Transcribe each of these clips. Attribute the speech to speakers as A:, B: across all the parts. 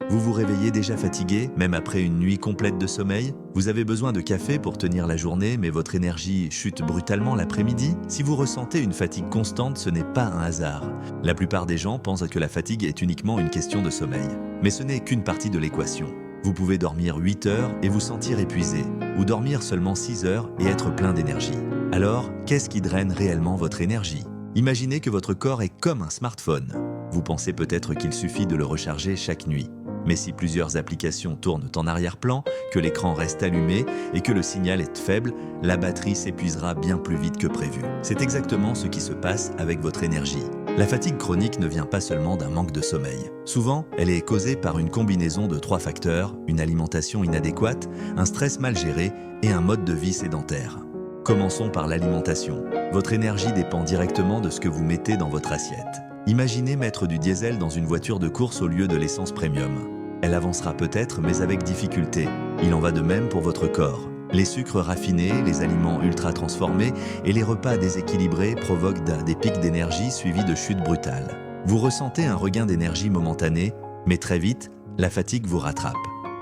A: Vous vous réveillez déjà fatigué, même après une nuit complète de sommeil? Vous avez besoin de café pour tenir la journée, mais votre énergie chute brutalement l'après-midi? Si vous ressentez une fatigue constante, ce n'est pas un hasard. La plupart des gens pensent que la fatigue est uniquement une question de sommeil. Mais ce n'est qu'une partie de l'équation. Vous pouvez dormir 8 heures et vous sentir épuisé, ou dormir seulement 6 heures et être plein d'énergie. Alors, qu'est-ce qui draine réellement votre énergie? Imaginez que votre corps est comme un smartphone. Vous pensez peut-être qu'il suffit de le recharger chaque nuit. Mais si plusieurs applications tournent en arrière-plan, que l'écran reste allumé et que le signal est faible, la batterie s'épuisera bien plus vite que prévu. C'est exactement ce qui se passe avec votre énergie. La fatigue chronique ne vient pas seulement d'un manque de sommeil. Souvent, elle est causée par une combinaison de 3 facteurs, une alimentation inadéquate, un stress mal géré et un mode de vie sédentaire. Commençons par l'alimentation. Votre énergie dépend directement de ce que vous mettez dans votre assiette. Imaginez mettre du diesel dans une voiture de course au lieu de l'essence premium. Elle avancera peut-être, mais avec difficulté. Il en va de même pour votre corps. Les sucres raffinés, les aliments ultra transformés et les repas déséquilibrés provoquent des pics d'énergie suivis de chutes brutales. Vous ressentez un regain d'énergie momentané, mais très vite, la fatigue vous rattrape.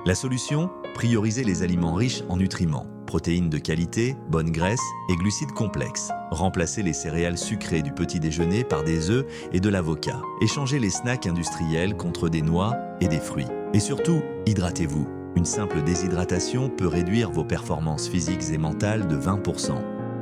A: La solution? Priorisez les aliments riches en nutriments, protéines de qualité, bonnes graisses et glucides complexes. Remplacez les céréales sucrées du petit déjeuner par des œufs et de l'avocat. Échangez les snacks industriels contre des noix et des fruits. Et surtout, hydratez-vous. Une simple déshydratation peut réduire vos performances physiques et mentales de 20%.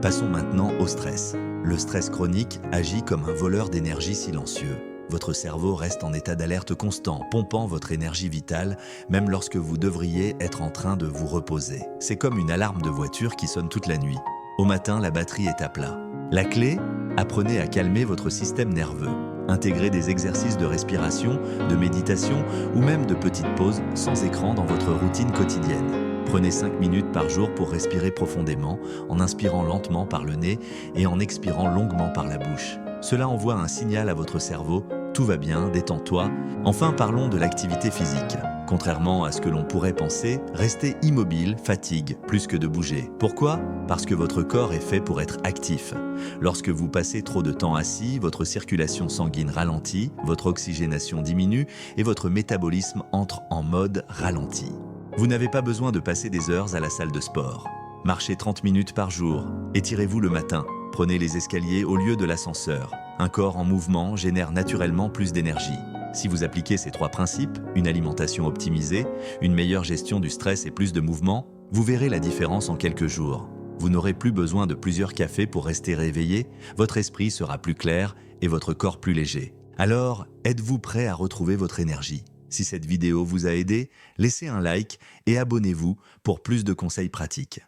A: Passons maintenant au stress. Le stress chronique agit comme un voleur d'énergie silencieux. Votre cerveau reste en état d'alerte constant, pompant votre énergie vitale, même lorsque vous devriez être en train de vous reposer. C'est comme une alarme de voiture qui sonne toute la nuit. Au matin, la batterie est à plat. La clé? Apprenez à calmer votre système nerveux. Intégrez des exercices de respiration, de méditation ou même de petites pauses sans écran dans votre routine quotidienne. Prenez 5 minutes par jour pour respirer profondément, en inspirant lentement par le nez et en expirant longuement par la bouche. Cela envoie un signal à votre cerveau « Tout va bien, détends-toi ». Enfin, parlons de l'activité physique. Contrairement à ce que l'on pourrait penser, rester immobile fatigue plus que de bouger. Pourquoi? Parce que votre corps est fait pour être actif. Lorsque vous passez trop de temps assis, votre circulation sanguine ralentit, votre oxygénation diminue et votre métabolisme entre en mode ralenti. Vous n'avez pas besoin de passer des heures à la salle de sport. Marchez 30 minutes par jour, étirez-vous le matin, prenez les escaliers au lieu de l'ascenseur. Un corps en mouvement génère naturellement plus d'énergie. Si vous appliquez ces 3 principes, une alimentation optimisée, une meilleure gestion du stress et plus de mouvement, vous verrez la différence en quelques jours. Vous n'aurez plus besoin de plusieurs cafés pour rester réveillé, votre esprit sera plus clair et votre corps plus léger. Alors, êtes-vous prêt à retrouver votre énergie? Si cette vidéo vous a aidé, laissez un like et abonnez-vous pour plus de conseils pratiques.